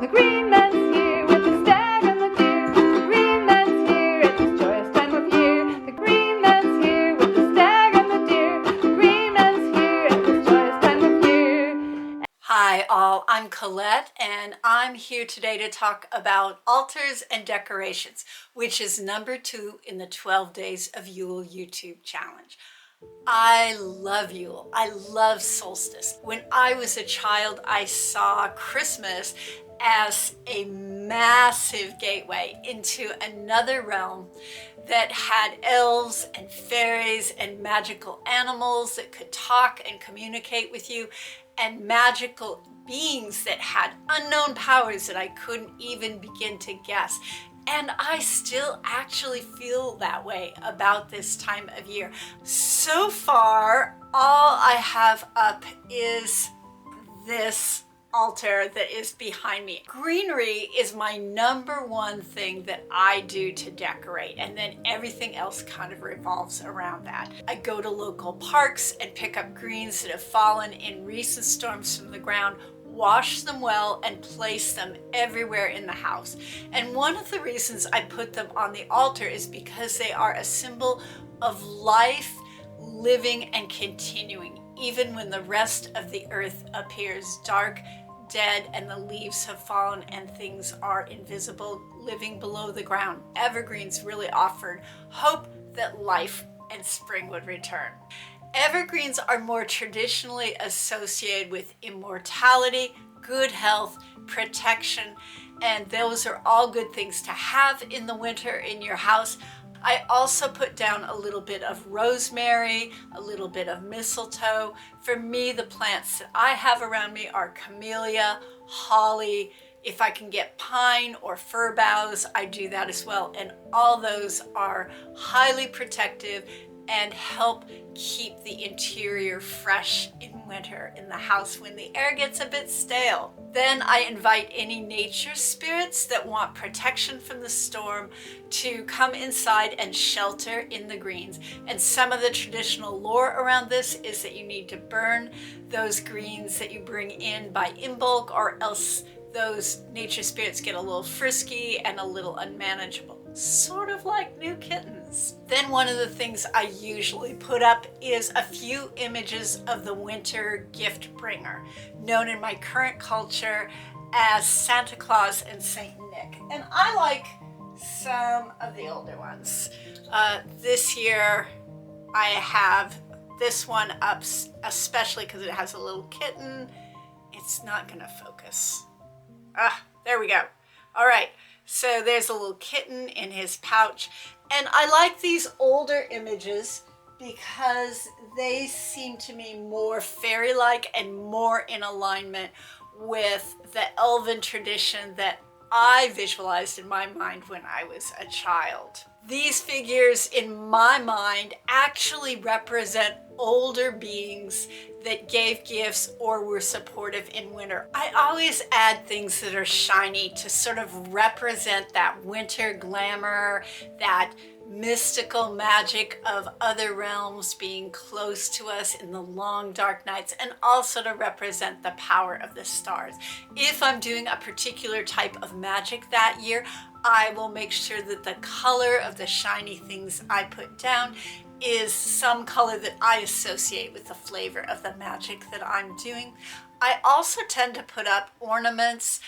The green man's here with the stag and the deer. The green man's here at this joyous time of year. The green man's here with the stag and the deer. The green man's here at this joyous time of year. Hi all, I'm Colette and I'm here today to talk about altars and decorations, which is number 2 in the 12 Days of Yule YouTube challenge. I love Yule. I love solstice. When I was a child, I saw Christmas as a massive gateway into another realm that had elves and fairies and magical animals that could talk and communicate with you, and magical beings that had unknown powers that I couldn't even begin to guess. And I still actually feel that way about this time of year. So far, all I have up is this altar that is behind me. Greenery is my number one thing that I do to decorate, and then everything else kind of revolves around that. I go to local parks and pick up greens that have fallen in recent storms from the ground, wash them well, and place them everywhere in the house. And one of the reasons I put them on the altar is because they are a symbol of life, living, and continuing, even when the rest of the earth appears dark, dead, and the leaves have fallen and things are invisible, living below the ground. Evergreens really offered hope that life and spring would return. Evergreens are more traditionally associated with immortality, good health, protection, and those are all good things to have in the winter in your house. I also put down a little bit of rosemary, a little bit of mistletoe. For me, the plants that I have around me are camellia, holly. If I can get pine or fir boughs, I do that as well. And all those are highly protective and help keep the interior fresh in winter in the house when the air gets a bit stale. Then I invite any nature spirits that want protection from the storm to come inside and shelter in the greens. And some of the traditional lore around this is that you need to burn those greens that you bring in by in bulk, or else those nature spirits get a little frisky and a little unmanageable. Sort of like new kittens. Then one of the things I usually put up is a few images of the winter gift bringer, known in my current culture as Santa Claus and Saint Nick. And I like some of the older ones. This year I have this one up especially because it has a little kitten. It's not gonna focus. There we go. All right. So there's a little kitten in his pouch. And I like these older images because they seem to me more fairy-like and more in alignment with the elven tradition that I visualized in my mind when I was a child. These figures in my mind actually represent older beings that gave gifts or were supportive in winter. I always add things that are shiny to sort of represent that winter glamour, that mystical magic of other realms being close to us in the long dark nights, and also to represent the power of the stars. If I'm doing a particular type of magic that year, I will make sure that the color of the shiny things I put down is some color that I associate with the flavor of the magic that I'm doing. I also tend to put up ornaments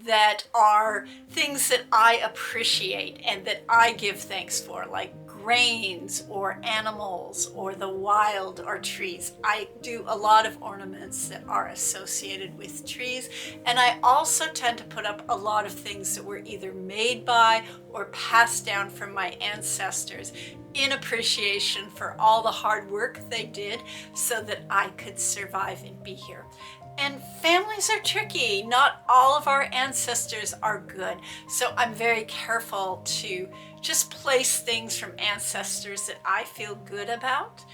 that are things that I appreciate and that I give thanks for, like grains or animals or the wild or trees. I do a lot of ornaments that are associated with trees, and I also tend to put up a lot of things that were either made by or passed down from my ancestors in appreciation for all the hard work they did so that I could survive and be here. And families are tricky. Not all of our ancestors are good. So I'm very careful to just place things from ancestors that I feel good about.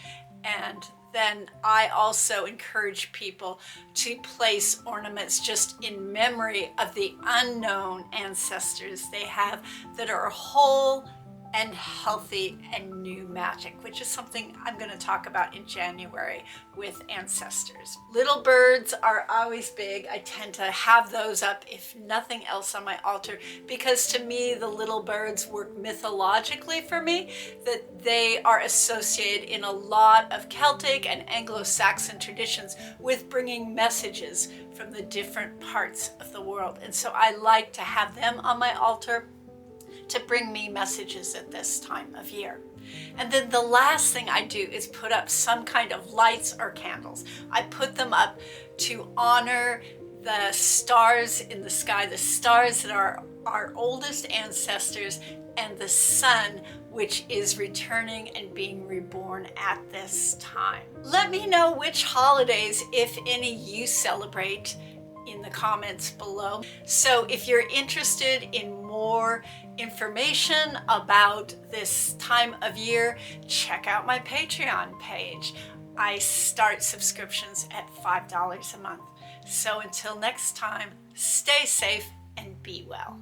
And then I also encourage people to place ornaments just in memory of the unknown ancestors they have that are whole and healthy and new magic, which is something I'm going to talk about in January with ancestors. Little birds are always big. I tend to have those up, if nothing else, on my altar, because to me the little birds work mythologically for me, that they are associated in a lot of Celtic and Anglo-Saxon traditions with bringing messages from the different parts of the world. And so I like to have them on my altar to bring me messages at this time of year. And then the last thing I do is put up some kind of lights or candles. I put them up to honor the stars in the sky, the stars that are our oldest ancestors, and the sun, which is returning and being reborn at this time. Let me know which holidays, if any, you celebrate in the comments below. So if you're interested in more information about this time of year, check out my Patreon page. I start subscriptions at $5 a month. So until next time, stay safe and be well.